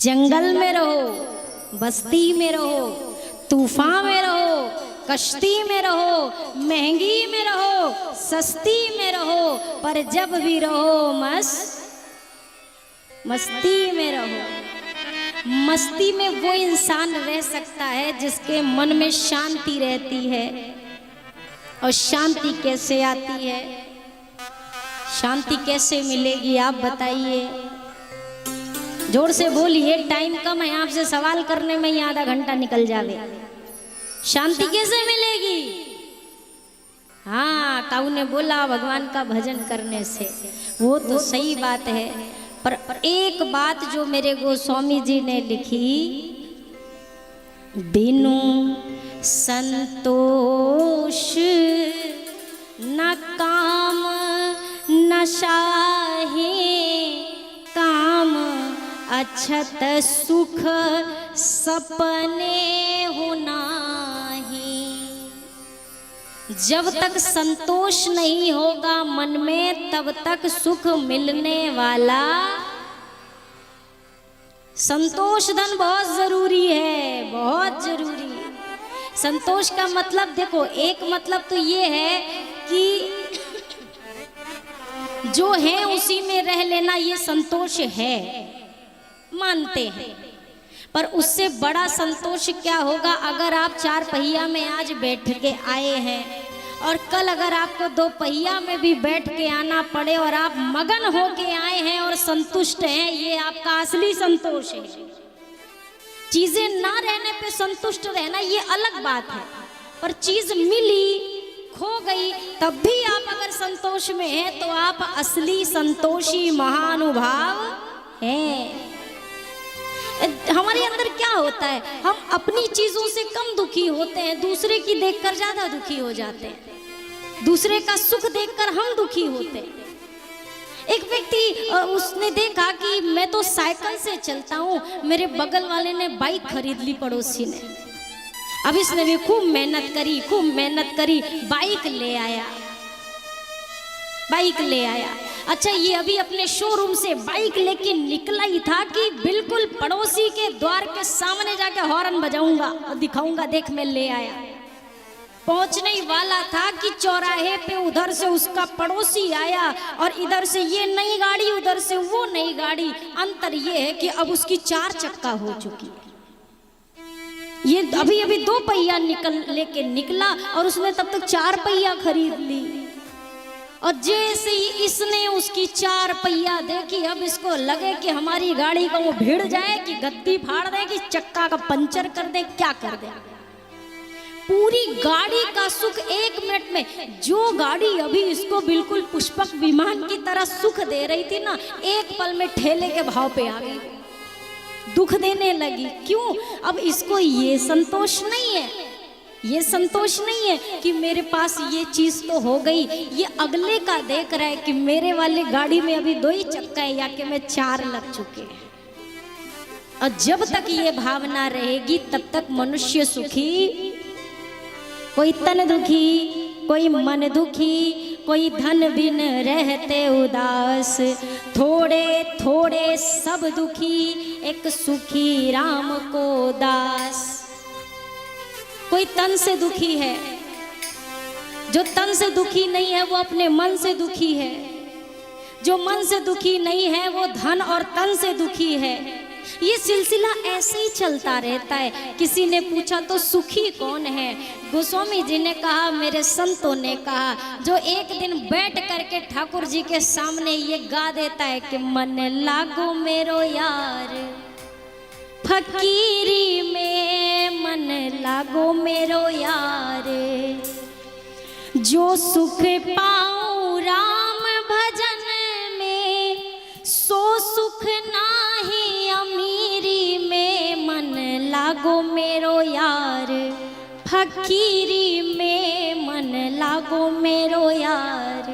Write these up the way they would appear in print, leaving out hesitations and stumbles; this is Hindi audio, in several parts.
जंगल में रहो, बस्ती में रहो, तूफान में रहो, कश्ती में रहो, महंगी में रहो, सस्ती में रहो, पर जब भी रहो मस्ती में रहो। मस्ती में वो इंसान रह सकता है जिसके मन में शांति रहती है। और शांति कैसे आती है, शांति कैसे मिलेगी आप बताइए? जोर से बोलिए, टाइम कम है, आपसे सवाल करने में ही आधा घंटा निकल जावे। शांति कैसे मिलेगी? हाँ, काऊ ने बोला भगवान का भजन करने से, वो तो सही बात है। पर एक बात जो मेरे गोस्वामी जी ने लिखी, बिनु संतोष न काम न शाहे, काम अछत सुख सपने हो नाही। जब तक संतोष नहीं होगा मन में, तब तक सुख मिलने वाला। संतोष धन बहुत जरूरी है, बहुत जरूरी। संतोष का मतलब देखो, एक मतलब तो ये है कि जो है उसी में रह लेना, ये संतोष है, मानते हैं। पर उससे बड़ा संतोष क्या होगा अगर आप चार पहिया में आज बैठ के आए हैं और कल अगर आपको दो पहिया में भी बैठ के आना पड़े और आप मगन हो के आए हैं और संतुष्ट हैं, ये आपका असली संतोष है। चीजें ना रहने पे संतुष्ट रहना ये अलग बात है, पर चीज मिली खो गई तब भी आप अगर संतोष में हैं तो आप असली संतोषी महानुभाव हैं। हमारे अंदर क्या होता है, हम अपनी चीजों से कम दुखी होते हैं, दूसरे की देखकर ज्यादा दुखी हो जाते हैं। दूसरे का सुख देखकर हम दुखी होते हैं। एक व्यक्ति उसने देखा कि मैं तो साइकिल से चलता हूँ, मेरे बगल वाले ने बाइक खरीद ली, पड़ोसी ने। अब इसने भी खूब मेहनत करी, बाइक ले आया, बाइक ले आया। अच्छा, ये अभी अपने शोरूम से बाइक लेके निकला ही था कि बिल्कुल पड़ोसी के द्वार के सामने जाके हॉर्न बजाऊंगा और दिखाऊंगा, देख मैं ले आया। पहुंचने ही वाला था कि चौराहे पे उधर से उसका पड़ोसी आया और इधर से ये नई गाड़ी, उधर से वो नई गाड़ी। अंतर ये है कि अब उसकी 4 चक्का हो चुकी है, ये अभी अभी 2 पहिया लेके निकला और उसने तब तक 4 पहिया खरीद ली। और जैसे ही इसने उसकी 4 पहिया देखी, अब इसको लगे कि हमारी गाड़ी का वो भिड़ जाए, कि गद्दी फाड़ दे, कि चक्का का पंचर कर दे, क्या कर दे। पूरी गाड़ी का सुख 1 मिनट में, जो गाड़ी अभी इसको बिल्कुल पुष्पक विमान की तरह सुख दे रही थी ना, एक पल में ठेले के भाव पे आ गई, दुख देने लगी। क्यों? अब इसको ये संतोष नहीं है, ये संतोष नहीं है कि मेरे पास ये चीज तो हो गई। ये अगले का देख रहा है कि मेरे वाली गाड़ी में अभी 2 ही चक्का है या कि मैं 4 लग चुके हैं। और जब तक ये भावना रहेगी तब तक मनुष्य सुखी, कोई तन दुखी, कोई मन दुखी, कोई धन बिन रहते उदास, थोड़े थोड़े सब दुखी, एक सुखी राम को दास। कोई तन से दुखी है, जो तन से दुखी नहीं है वो अपने मन से दुखी है, जो मन से दुखी नहीं है वो धन और तन से दुखी है। ये सिलसिला ऐसे ही चलता रहता है। किसी ने पूछा तो सुखी कौन है? गोस्वामी जी ने कहा, मेरे संतों ने कहा, जो एक दिन बैठ करके ठाकुर जी के सामने ये गा देता है कि मन लागो मेरो यार, फकीरी में मन लागो मेरो यार, जो सुख पाऊं राम भजन में, सो सुख नाही अमीरी में, मन लागो मेरो यार, फकीरी में मन लागो मेरो यार।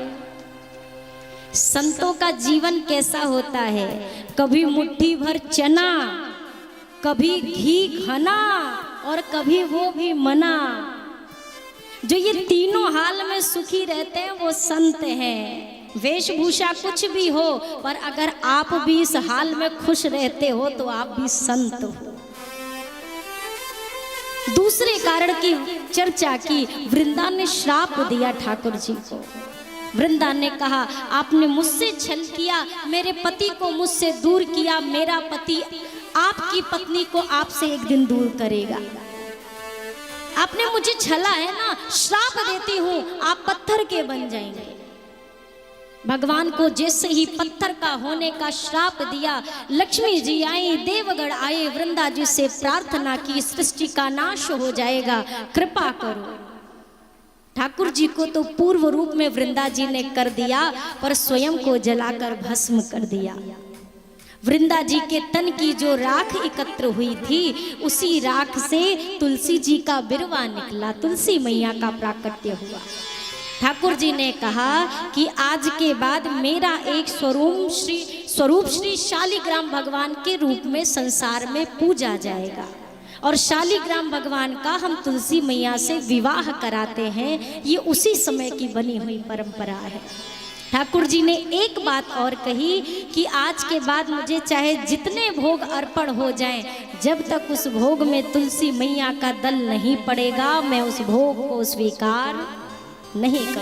संतों का जीवन कैसा होता है? कभी मुट्ठी भर चना, कभी घी घना, और कभी वो भी मना। जो ये तीनों हाल में सुखी रहते हैं वो संत हैं। वेशभूषा कुछ भी हो, पर अगर आप भी इस हाल में खुश रहते हो तो आप भी संत हो। दूसरे कारण की चर्चा की, वृंदा ने श्राप दिया ठाकुर जी को। वृंदा ने कहा आपने मुझसे छल किया, मेरे पति को मुझसे दूर किया, मेरा पति आपकी पत्नी को आपसे एक दिन दूर करेगा। आपने मुझे छला है ना, श्राप देती हूं आप पत्थर के बन जाएंगे। भगवान को जैसे ही पत्थर का होने का श्राप दिया, लक्ष्मी जी आई, देवगण आए, वृंदा जी से प्रार्थना की सृष्टि का नाश हो जाएगा, कृपा करो। ठाकुर जी को तो पूर्व रूप में वृंदा जी ने कर दिया, पर स्वयं को जलाकर भस्म कर दिया। वृंदा जी के तन की जो राख एकत्र हुई थी, उसी राख से तुलसी जी का बिरवा निकला, तुलसी मैया का प्राकट्य हुआ। ठाकुर जी ने कहा कि आज के बाद मेरा एक स्वरूप श्री शालिग्राम भगवान के रूप में संसार में पूजा जाएगा, और शालिग्राम भगवान का हम तुलसी मैया से विवाह कराते हैं। ये उसी समय की बनी हुई परंपरा है। ठाकुर जी ने एक बात और कही कि आज के बाद मुझे चाहे जितने भोग अर्पण हो जाएं, जब तक उस भोग में तुलसी मैया का दल नहीं पड़ेगा, मैं उस भोग को स्वीकार नहीं कर